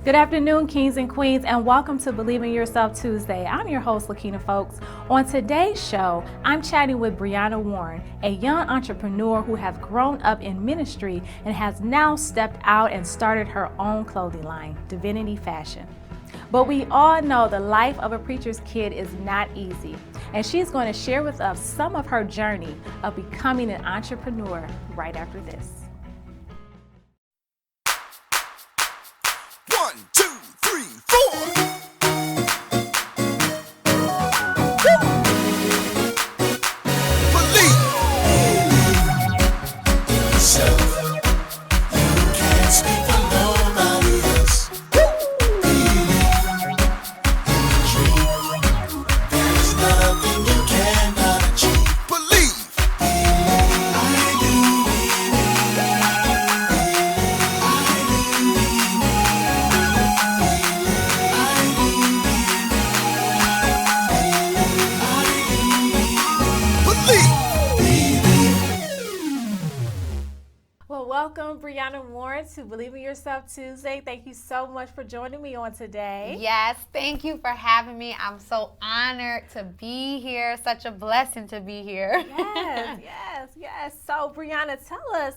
Good afternoon, kings and queens, and welcome to Believe in Yourself Tuesday. I'm your host, Lakina Folks. On today's show, I'm chatting with Brianna Warren, a young entrepreneur who has grown up in ministry and has now stepped out and started her own clothing line, Divinity Fashion. But we all know the life of a preacher's kid is not easy, and she's going to share with us some of her journey of becoming an entrepreneur right after this. 1, 2, 3, 4. Believe in yourself. You can't speak for nobody else. Believe in your dream. There's nothing you cannot achieve. Believe. I do Well, welcome, Brianna Warren, to Believe in Yourself Tuesday. Thank you so much for joining me on today. Yes, thank you for having me. I'm so honored to be here. Such a blessing to be here. Yes. So, Brianna, tell us,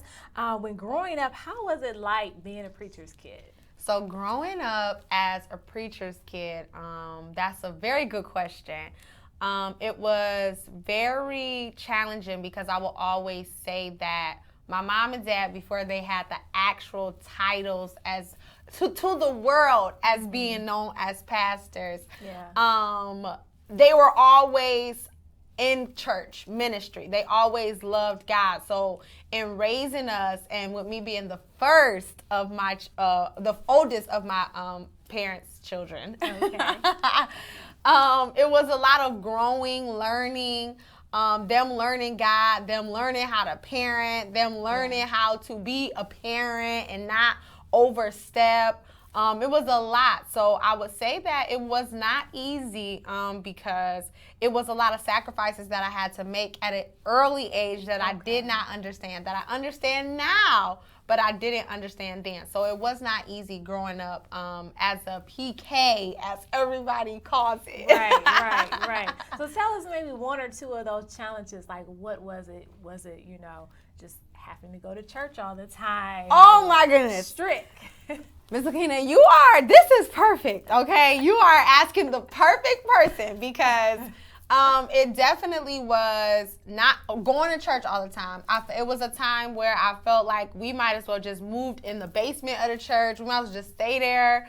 when growing up, how was it like being a preacher's kid? So growing up as a preacher's kid, that's a very good question. It was very challenging because I will always say that my mom and dad, before they had the actual titles as to the world as being known as pastors, they were always in church ministry. They always loved God. So in raising us, and with me being the first of my, the oldest of my parents' children, it was a lot of growing, learning. Them learning God, them learning how to parent, them learning how to be a parent and not overstep. It was a lot. So I would say that it was not easy because it was a lot of sacrifices that I had to make at an early age that I did not understand, that I understand now, but I didn't understand then. So it was not easy growing up as a PK, as everybody calls it. Right. So tell us maybe one or two of those challenges. Like, what was it? Was it, just having to go to church all the time? Oh, my goodness. Strict. Ms. Lakina, this is perfect, okay? You are asking the perfect person because it definitely was not going to church all the time. It was a time where I felt like we might as well just moved in the basement of the church. We might as well just stay there.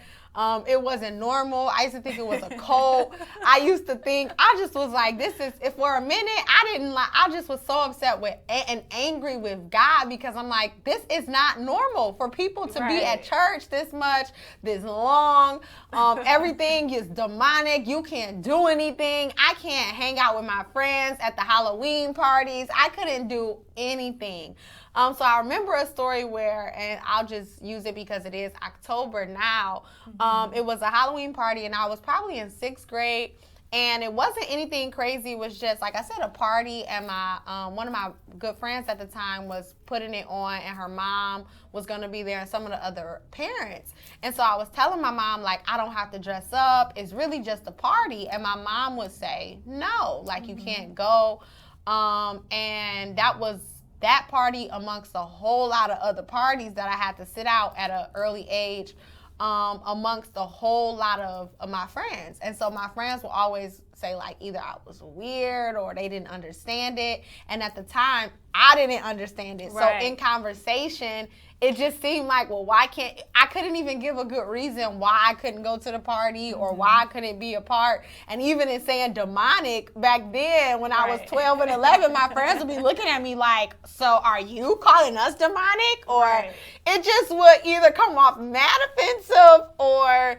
It wasn't normal. I used to think it was a cult. I used to think, I just was like, if for a minute, I just was so upset with and angry with God because I'm like, this is not normal for people to be at church this much, this long. Everything is demonic. You can't do anything. I can't hang out with my friends at the Halloween parties. I couldn't do anything. So I remember a story where, and I'll just use it because it is October now. It was a Halloween party, and I was probably in 6th grade, and it wasn't anything crazy. It was just, like I said, a party, and my one of my good friends at the time was putting it on, and her mom was going to be there and some of the other parents. And so I was telling my mom, like, I don't have to dress up. It's really just a party. And my mom would say, no, like, you can't go. And that was that party amongst a whole lot of other parties that I had to sit out at an early age amongst a whole lot of my friends. And so my friends will always say, like, either I was weird or they didn't understand it. And at the time, I didn't understand it. Right. So in conversation, it just seemed like, well, I couldn't even give a good reason why I couldn't go to the party or why I couldn't be a part. And even in saying demonic, back then when I was 12 and 11, my friends would be looking at me like, so are you calling us demonic? Or it just would either come off mad offensive or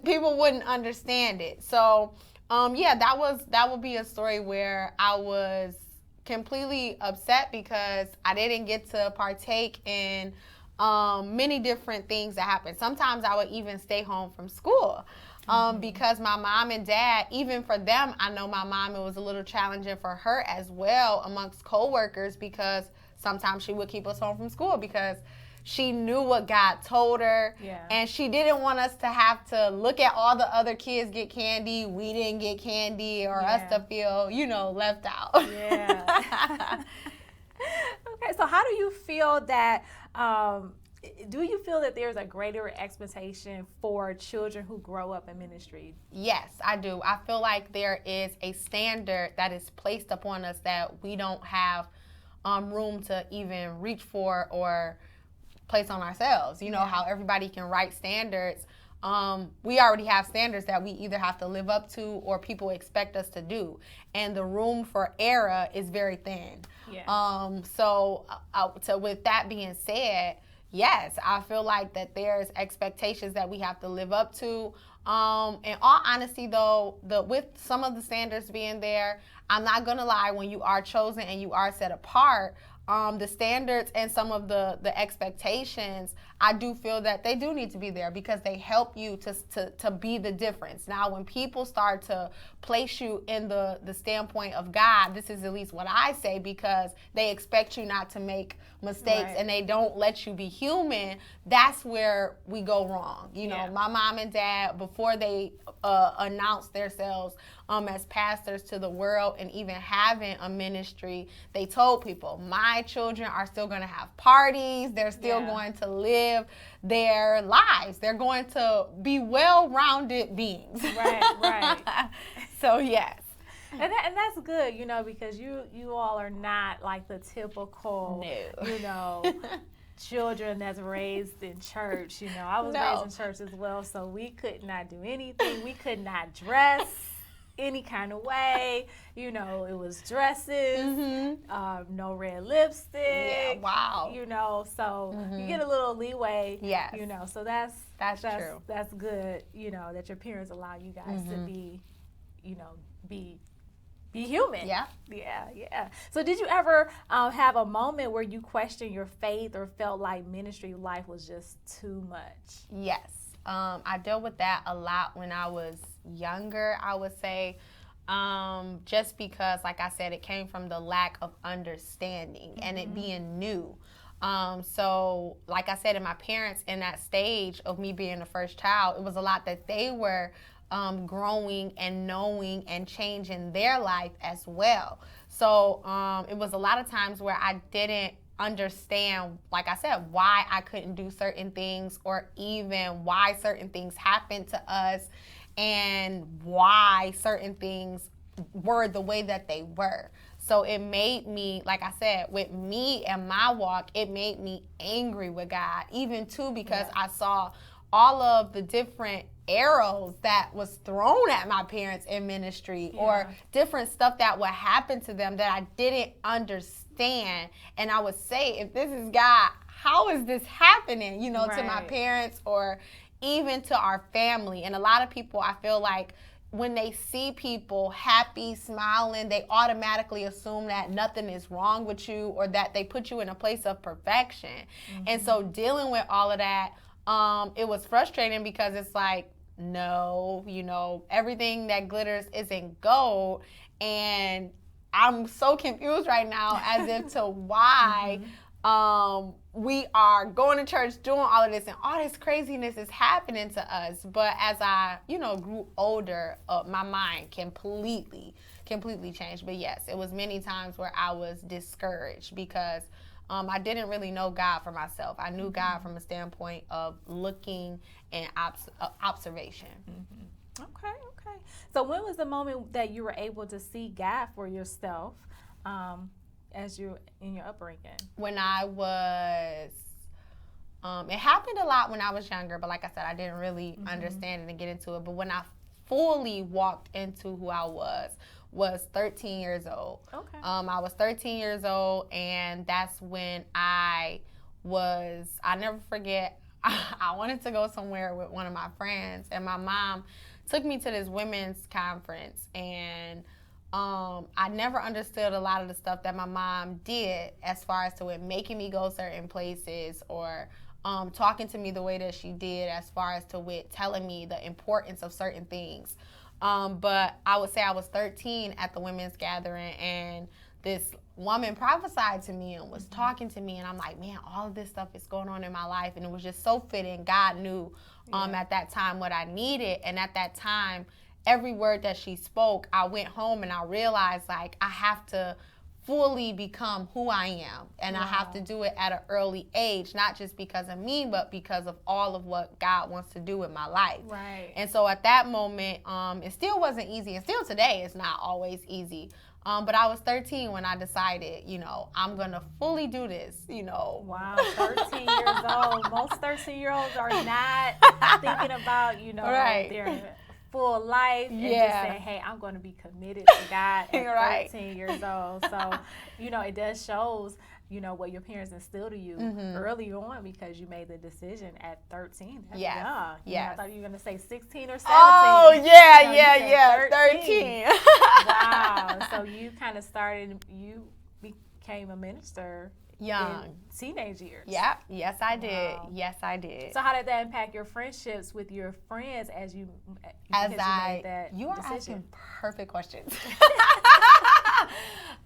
people wouldn't understand it. So that would be a story where I was completely upset because I didn't get to partake in many different things that happened. Sometimes I would even stay home from school because my mom and dad, even for them, I know my mom, it was a little challenging for her as well amongst coworkers because sometimes she would keep us home from school because she knew what God told her. Yeah. And she didn't want us to have to look at all the other kids get candy. We didn't get candy, or us to feel, left out. Yeah. Okay, so how do you feel that, do you feel that there's a greater expectation for children who grow up in ministry? Yes, I do. I feel like there is a standard that is placed upon us that we don't have room to even reach for or place on ourselves. You know how everybody can write standards. We already have standards that we either have to live up to or people expect us to do. And the room for error is very thin. Yeah. So with that being said, yes, I feel like that there's expectations that we have to live up to. In all honesty, though, with some of the standards being there, I'm not going to lie, when you are chosen and you are set apart, the standards and some of the expectations, I do feel that they do need to be there because they help you to be the difference. Now, when people start to place you in the standpoint of God, this is at least what I say, because they expect you not to make mistakes and they don't let you be human, that's where we go wrong. My mom and dad, before they announced themselves as pastors to the world and even having a ministry, they told people, my children are still going to have parties. They're still going to live their lives. They're going to be well-rounded beings. Right. So, yes. And that's good, because you all are not like the typical, children that's raised in church. I was raised in church as well, so we could not do anything. We could not dress any kind of way. It was dresses, no red lipstick. Yeah, wow. So you get a little leeway. Yes. So that's true. That's good. That your parents allow you guys to be, be human. Yeah. So did you ever have a moment where you questioned your faith or felt like ministry life was just too much? Yes. I dealt with that a lot when I was younger, I would say, just because, like I said, it came from the lack of understanding and it being new. So, like I said, in my parents, in that stage of me being the first child, it was a lot that they were growing and knowing and changing their life as well. So it was a lot of times where I didn't understand, like I said, why I couldn't do certain things, or even why certain things happened to us and why certain things were the way that they were. So it made me, like I said, with me and my walk, it made me angry with God, even too, because I saw all of the different arrows that was thrown at my parents in ministry, or different stuff that would happen to them that I didn't understand. And I would say, if this is God, how is this happening, to my parents or even to our family? And a lot of people, I feel like, when they see people happy, smiling, they automatically assume that nothing is wrong with you, or that they put you in a place of perfection. And so dealing with all of that, it was frustrating, because it's like, no, everything that glitters isn't gold. And I'm so confused right now as if to why we are going to church, doing all of this, and all this craziness is happening to us. But as I, grew older, my mind completely changed. But yes, it was many times where I was discouraged, because I didn't really know God for myself. I knew God from a standpoint of looking and observation. Okay. So when was the moment that you were able to see God for yourself as you in your upbringing? When I was, it happened a lot when I was younger, but like I said, I didn't really understand it and get into it. But when I fully walked into who I was 13 years old. Okay. I was 13 years old, and that's when I never forget, I wanted to go somewhere with one of my friends, and my mom took me to this women's conference, and I never understood a lot of the stuff that my mom did, as far as to it making me go certain places, or talking to me the way that she did, as far as to it telling me the importance of certain things. But I would say I was 13 at the women's gathering, and this woman prophesied to me and was talking to me, and I'm like, man, all of this stuff is going on in my life, and it was just so fitting. God knew at that time what I needed, and at that time, every word that she spoke, I went home and I realized, like, I have to fully become who I am, and I have to do it at an early age, not just because of me, but because of all of what God wants to do with my life. Right. And so at that moment, it still wasn't easy, and still today it's not always easy. But I was 13 when I decided, you know, I'm going to fully do this, you know. Wow, 13 years old. Most 13-year-olds are not thinking about, you know, their full life and just saying, hey, I'm going to be committed to God at 13 years old. So, you know, it does shows, you know, what your parents instilled in you early on, because you made the decision at 13. That's young. I thought you were going to say 16 or 17. Oh, yeah, 13. Wow. So you kind of started, you became a minister young, in teenage years. Yeah, yes, I did. Wow. Yes, I did. So how did that impact your friendships with your friends as you made that you are decision? asking perfect questions.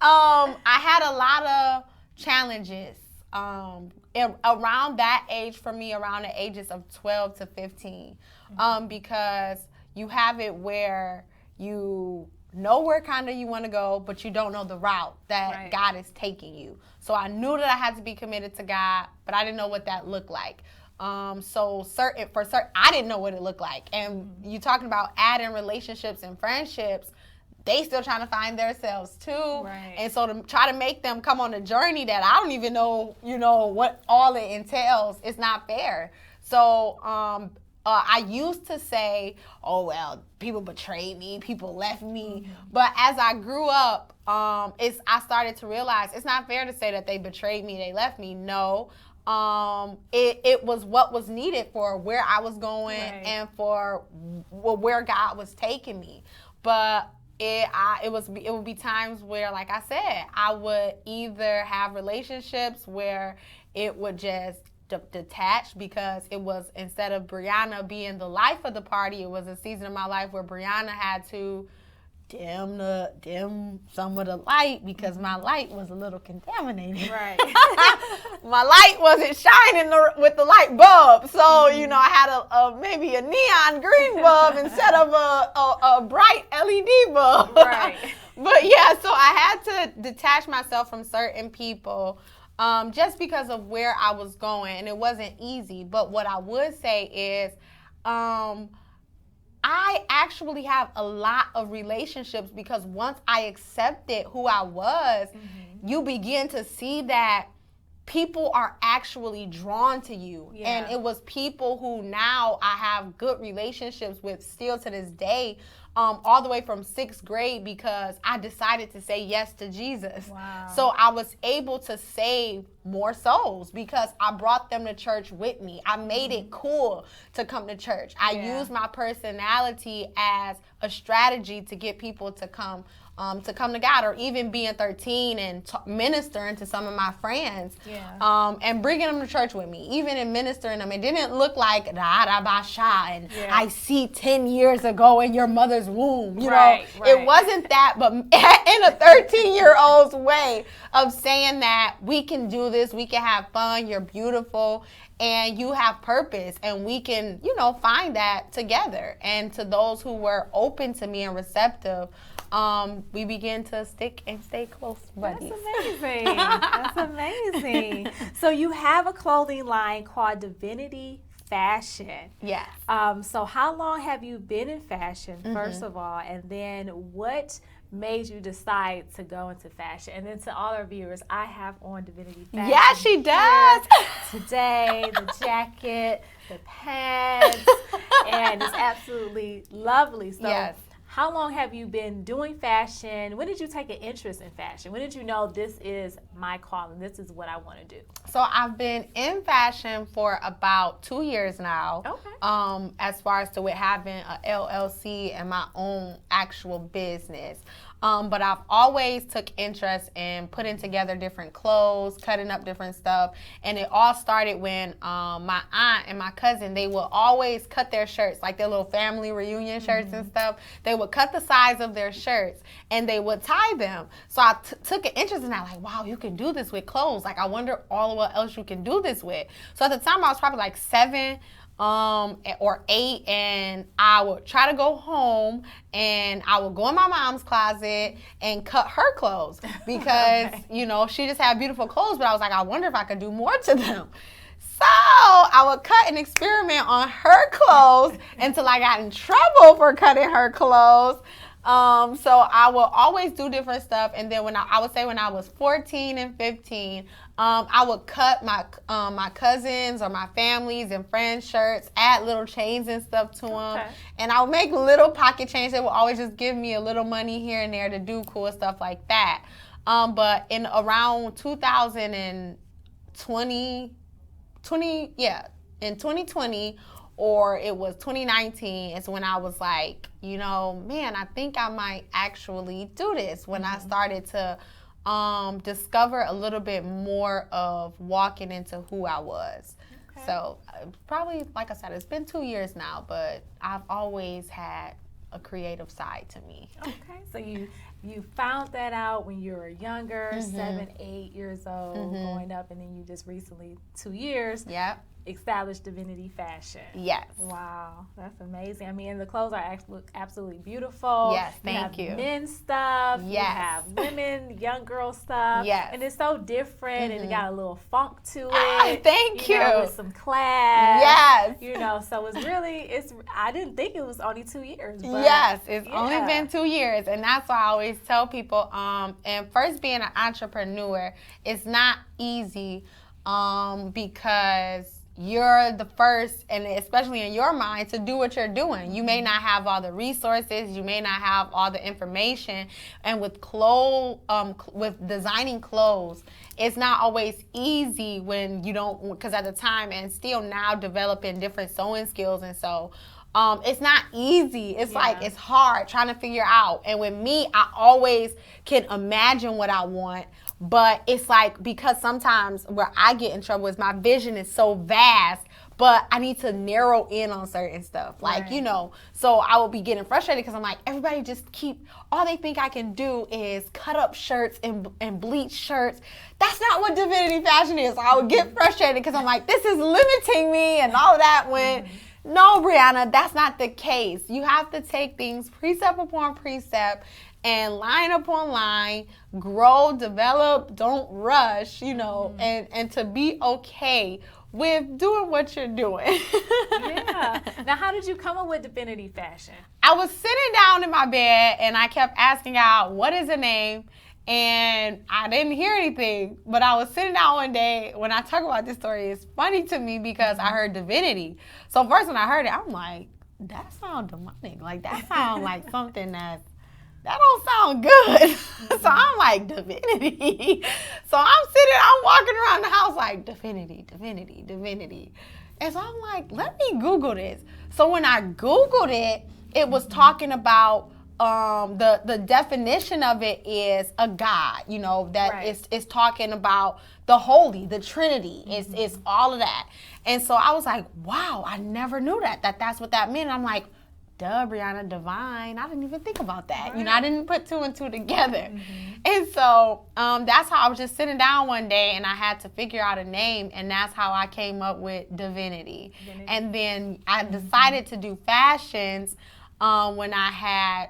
I had a lot of challenges around that age for me, around the ages of 12 to 15, because you have it where you know where kind of you want to go, but you don't know the route that God is taking you. So I knew that I had to be committed to God, but I didn't know what that looked like. So I didn't know what it looked like. And you talking about adding relationships and friendships, they still trying to find themselves too. Right. And so to try to make them come on a journey that I don't even know, you know, what all it entails, it's not fair. So I used to say, oh, well, people betrayed me, people left me. But as I grew up, I started to realize it's not fair to say that they betrayed me, they left me. No. It was what was needed for where I was going and for where God was taking me. But it would be times where, like I said, I would either have relationships where it would just detach, because it was, instead of Brianna being the life of the party, it was a season of my life where Brianna had to dim some of the light, because my light was a little contaminated. Right. My light wasn't shining with the light bulb, so you know, I had maybe a neon green bulb instead of a bright LED bulb. Right. But yeah, so I had to detach myself from certain people, just because of where I was going, and it wasn't easy. But what I would say is, I actually have a lot of relationships, because once I accepted who I was, you begin to see that people are actually drawn to you. And it was people who now I have good relationships with still to this day, all the way from 6th grade, because I decided to say yes to Jesus. Wow. So I was able to save more souls because I brought them to church with me. I made it cool to come to church. I used my personality as a strategy to get people to come to God, or even being 13 and ministering to some of my friends, and bringing them to church with me. Even in ministering them, it didn't look like and I see 10 years ago in your mother's womb. You know, it wasn't that, but in a 13-year-old's way of saying that we can do this, we can have fun, you're beautiful, and you have purpose, and we can, you know, find that together. And to those who were open to me and receptive, we began to stick and stay close buddies. That's amazing. That's amazing. So you have a clothing line called Divinity Fashion. Yes. So how long have you been in fashion, first of all, and then what made you decide to go into fashion? And then to all our viewers, I have on Divinity Fashion. Yeah, she does. Today, the jacket, the pants, and it's absolutely lovely. So how long have you been doing fashion? When did you take an interest in fashion? When did you know this is my calling, this is what I want to do? So I've been in fashion for about 2 years now. Okay. As far as to with having a LLC and my own actual business. But I've always took interest in putting together different clothes, cutting up different stuff. And it all started when my aunt and my cousin, they would always cut their shirts, like their little family reunion shirts and stuff. They would cut the sides of their shirts and they would tie them. So I took an interest in that, like, wow, you can do this with clothes. Like, I wonder all what else you can do this with. So at the time I was probably like 7 or 8, and I would try to go home and I would go in my mom's closet and cut her clothes because, you know, she just had beautiful clothes, but I was like, I wonder if I could do more to them. So I would cut and experiment on her clothes until I got in trouble for cutting her clothes. So I will always do different stuff, and then when I would say when I was 14 and 15, I would cut my cousins or my families and friends' shirts, add little chains and stuff to them, and I would make little pocket chains that would always just give me a little money here and there to do cool stuff like that. But in around 2020, in 2020. Or it was 2019 is when I was like, you know, man, I think I might actually do this. When I started to discover a little bit more of walking into who I was. Okay. So probably, like I said, it's been 2 years now, but I've always had a creative side to me. Okay, so you found that out when you were younger, 7, 8 years old, growing up, and then you just recently, 2 years. Yep. Established Divinity Fashion. Yes. Wow, that's amazing. I mean, and the clothes are absolutely beautiful. Yes, thank you. You have men's stuff. Yes. You have women, young girl stuff. Yes. And it's so different, and it got a little funk to it. Thank you. Know, with some class. Yes. You know, so I didn't think it was only 2 years. But yes, it's only been 2 years, and that's why I always tell people, and first being an entrepreneur, it's not easy because you're the first, and especially in your mind, to do what you're doing. You may not have all the resources, you may not have all the information, and with with designing clothes, it's not always easy when you don't, because at the time, and still now developing different sewing skills, and so it's not easy. It's like, it's hard trying to figure out. And with me, I always can imagine what I want, but it's like, because sometimes where I get in trouble is my vision is so vast, but I need to narrow in on certain stuff. Like, you know, so I will be getting frustrated because I'm like, everybody just all they think I can do is cut up shirts and bleach shirts. That's not what Divinity Fashion is. So I would get frustrated because I'm like, this is limiting me and all of that when... No, Brianna, that's not the case. You have to take things precept upon precept and line upon line, grow, develop, don't rush, you know, and to be okay with doing what you're doing. Yeah. Now, how did you come up with Divinity Fashion? I was sitting down in my bed and I kept asking out, what is the name? And I didn't hear anything, but I was sitting down one day. When I talk about this story, it's funny to me because I heard divinity. So first when I heard it, I'm like, that sounds demonic. Like, that sounds like something that don't sound good. So I'm like, divinity. So I'm walking around the house like, divinity, divinity, divinity. And so I'm like, let me Google this. So when I Googled it, it was talking about the definition of it is a God, you know, that is talking about the holy, the Trinity. It's all of that. And so I was like, wow, I never knew that's what that meant. I'm like, duh, Brianna, divine. I didn't even think about that. Right. You know, I didn't put 2 and 2 together. And so that's how I was just sitting down one day and I had to figure out a name, and that's how I came up with Divinity. And then I decided to do fashions when I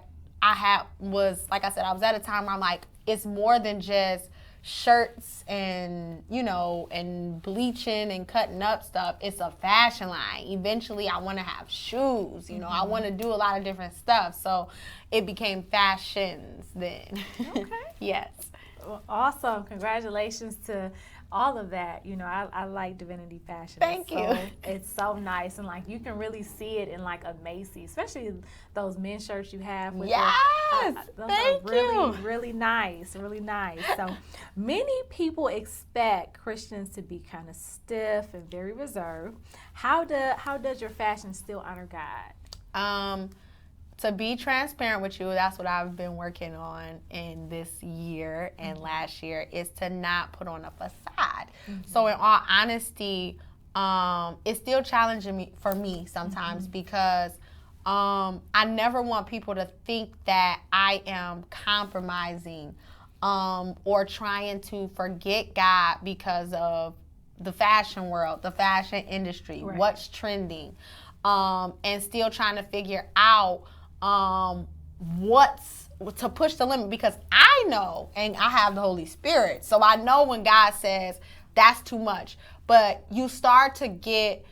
was, like I said, I was at a time where I'm like, it's more than just shirts and, you know, and bleaching and cutting up stuff. It's a fashion line. Eventually, I want to have shoes. You know, I want to do a lot of different stuff. So it became fashions then. Okay. Yes. Well, awesome. Congratulations to all of that. You know, I like Divinity Fashion. Thank you. It's so nice, and like you can really see it in like a Macy's, especially those men's shirts you have. With yes, those thank are really, you. really nice, really nice. So many people expect Christians to be kind of stiff and very reserved. How does your fashion still honor God? to be transparent with you, that's what I've been working on in this year and last year, is to not put on a facade. So in all honesty, it's still challenging for me sometimes because I never want people to think that I am compromising or trying to forget God because of the fashion world, the fashion industry, what's trending, and still trying to figure out what's to push the limit, because I know, and I have the Holy Spirit, so I know when God says that's too much. But you start to get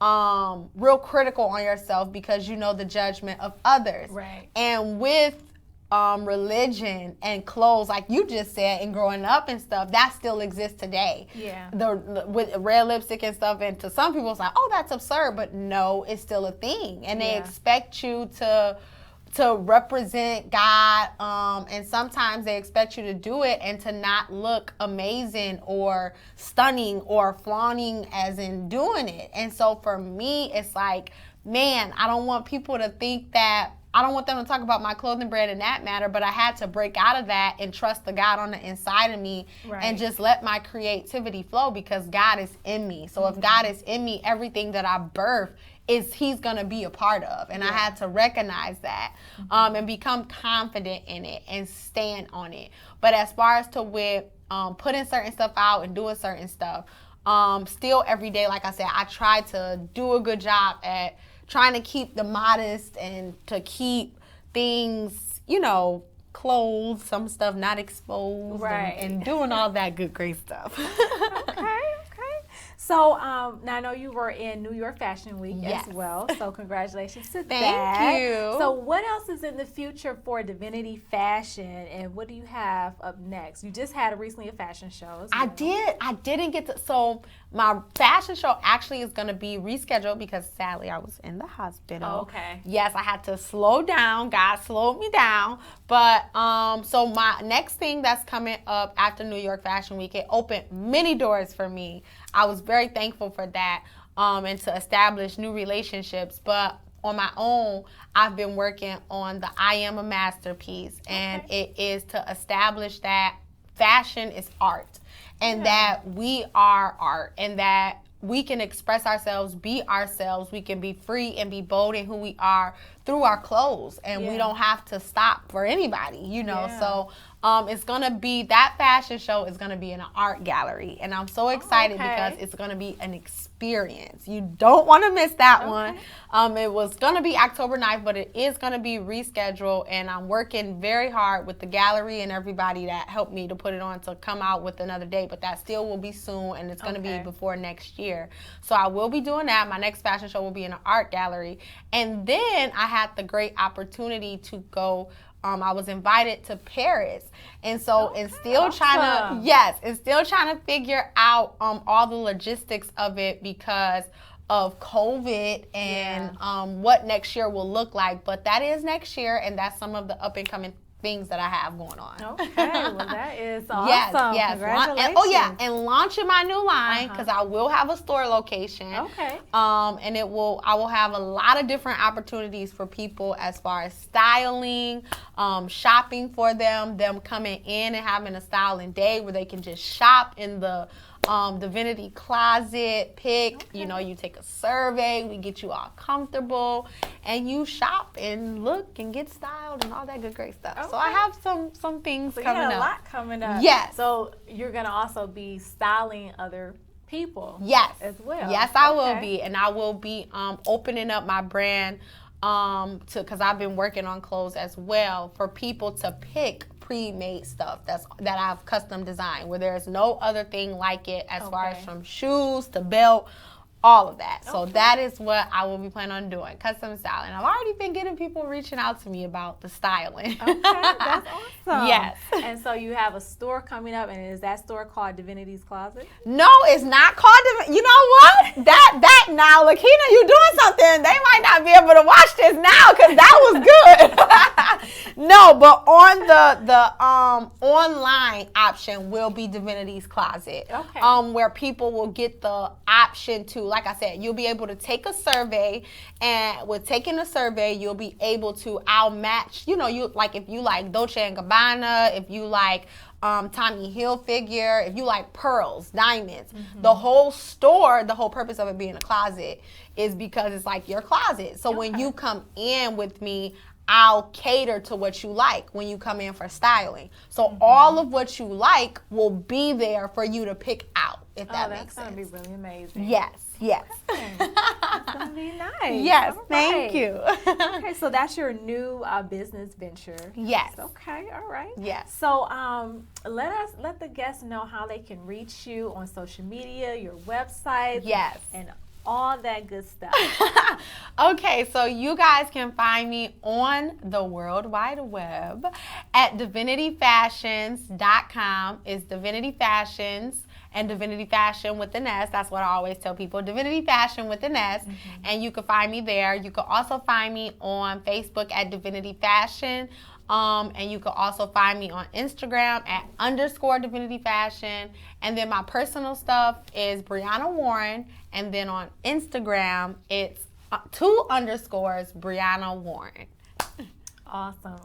real critical on yourself because you know the judgment of others. Right. And with religion and clothes, like you just said, and growing up and stuff, that still exists today. Yeah. With red lipstick and stuff, and to some people it's like, oh, that's absurd, but no, it's still a thing, and they expect you to represent God, and sometimes they expect you to do it and to not look amazing or stunning or flaunting as in doing it. And so for me, it's like, man, I don't want people to think that, I don't want them to talk about my clothing brand in that matter, but I had to break out of that and trust the God on the inside of me and just let my creativity flow, because God is in me. So if God is in me, everything that I birth he's going to be a part of. And I had to recognize that and become confident in it and stand on it. But as far as to with putting certain stuff out and doing certain stuff, still every day, like I said, I try to do a good job at trying to keep the modest and to keep things, you know, clothes, some stuff not exposed, and doing all that good, great stuff. Okay. So now I know you were in New York Fashion Week as well, so congratulations to that. Thank you. So what else is in the future for Divinity Fashion, and what do you have up next? You just had recently a fashion show. I didn't get to, so my fashion show actually is going to be rescheduled because sadly I was in the hospital. Oh, okay. Yes, I had to slow down. God slowed me down. But so my next thing that's coming up after New York Fashion Week, it opened many doors for me. I was very thankful for that, and to establish new relationships. But on my own, I've been working on the I Am a Masterpiece, and it is to establish that fashion is art, and that we are art, and that we can express ourselves, be ourselves. We can be free and be bold in who we are through our clothes, and we don't have to stop for anybody, you know. So it's going to be, that fashion show is going to be in an art gallery, and I'm so excited because it's going to be an experience. You don't want to miss that one. It was going to be October 9th, but it is going to be rescheduled, and I'm working very hard with the gallery and everybody that helped me to put it on to come out with another date, but that still will be soon, and it's going to be before next year. So I will be doing that. My next fashion show will be in an art gallery, and then I had the great opportunity to go, I was invited to Paris, and so and still trying to figure out all the logistics of it because of COVID and what next year will look like. But that is next year, and that's some of the up and coming things that I have going on. Okay, well that is awesome. Yes. Congratulations. And launching my new line, because I will have a store location. Okay. And I will have a lot of different opportunities for people as far as styling, shopping for them coming in and having a styling day where they can just shop in the Divinity Closet, pick, you know, you take a survey, we get you all comfortable, and you shop and look and get styled and all that good, great stuff. Okay. So I have some things coming up. A lot coming up. Yes. So you're going to also be styling other people. Yes. As well. Yes, I will be. And I will be opening up my brand because I've been working on clothes as well for people to pick pre-made stuff that I've custom designed, where there's no other thing like it as far as from shoes to belt, all of that. So that is what I will be planning on doing, custom styling. I've already been getting people reaching out to me about the styling. Okay, that's awesome. Yes. And so you have a store coming up, and is that store called Divinity's Closet? No, it's not called You know what? That now, Lakina, you doing something. They might not be able to watch this now because that was good. No, but on the online option will be Divinity's Closet. Okay. Where people will get the option to, like I said, you'll be able to take a survey, and with taking a survey, you'll be able to, I'll match, you like if you like Dolce & Gabbana, if you like Tommy Hilfiger, if you like pearls, diamonds, the whole store, the whole purpose of it being a closet is because it's like your closet. So when you come in with me, I'll cater to what you like when you come in for styling. So all of what you like will be there for you to pick out, if that makes sense. That's going to be really amazing. Yes. That's going to be nice. Yes, all thank you. Okay, so that's your new business venture. Yes. Okay, all right. Yes. So let the guests know how they can reach you on social media, your website. Yes. And all that good stuff. Okay, so you guys can find me on the World Wide Web at divinityfashions.com. It's Divinity Fashions and Divinity Fashion with an S. That's what I always tell people. Divinity Fashion with an S. And you can find me there. You can also find me on Facebook at Divinity Fashion. And you can also find me on Instagram at _Divinity Fashion. And then my personal stuff is Brianna Warren. And then on Instagram, it's 2 underscores Brianna Warren. Awesome,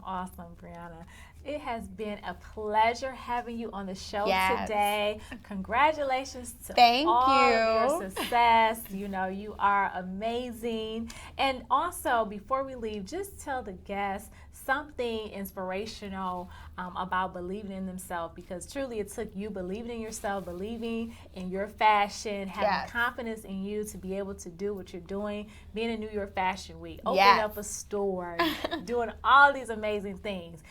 Brianna. It has been a pleasure having you on the show today. Congratulations to all of your success. You are amazing. And also, before we leave, just tell the guests something inspirational about believing in themselves, because truly it took you believing in yourself, believing in your fashion, having confidence in you to be able to do what you're doing, being in New York Fashion Week, opening up a store, doing all these amazing things.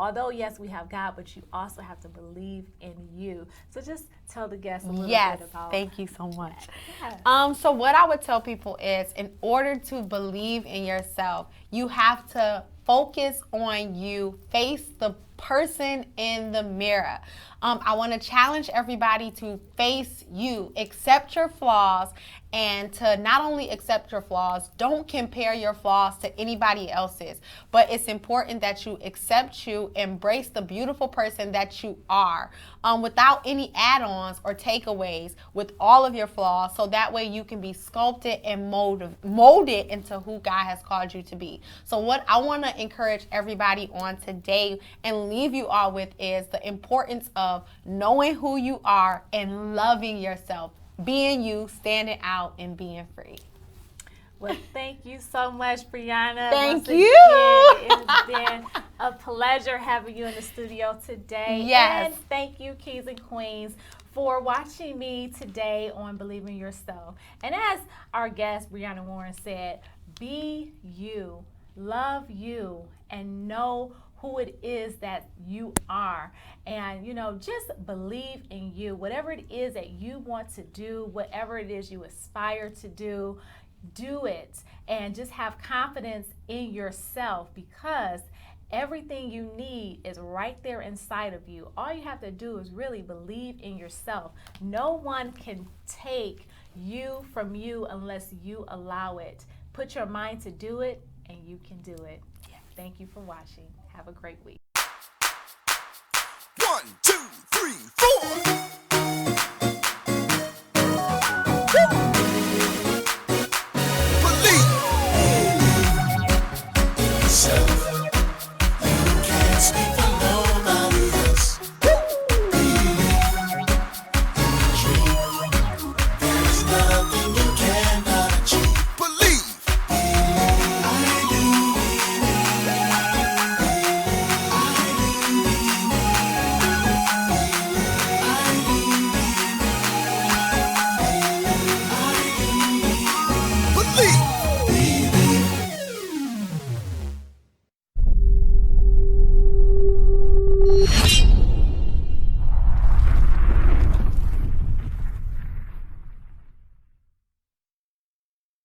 Although, yes, we have God, but you also have to believe in you. So just tell the guests a little bit about. Thank you so much. Yes. So what I would tell people is, in order to believe in yourself, you have to focus on you, face the person in the mirror. I want to challenge everybody to face you, accept your flaws, and to not only accept your flaws, don't compare your flaws to anybody else's, but it's important that you accept you, embrace the beautiful person that you are, without any add-ons or takeaways, with all of your flaws, so that way you can be sculpted and molded into who God has called you to be. So what I want to encourage everybody on today and leave you all with is the importance of knowing who you are and loving yourself, being you, standing out, and being free. Well, thank you so much, Brianna. Thank you. you. It's been a pleasure having you in the studio today. Yes. And thank you, Kings and Queens, for watching me today on Believe in Yourself. And as our guest, Brianna Warren, said, be you, love you, and know who it is that you are. And, just believe in you. Whatever it is that you want to do, whatever it is you aspire to do it. And just have confidence in yourself, because everything you need is right there inside of you. All you have to do is really believe in yourself. No one can take you from you unless you allow it. Put your mind to do it, and you can do it. Thank you for watching. Have a great week. 1, 2, 3, 4.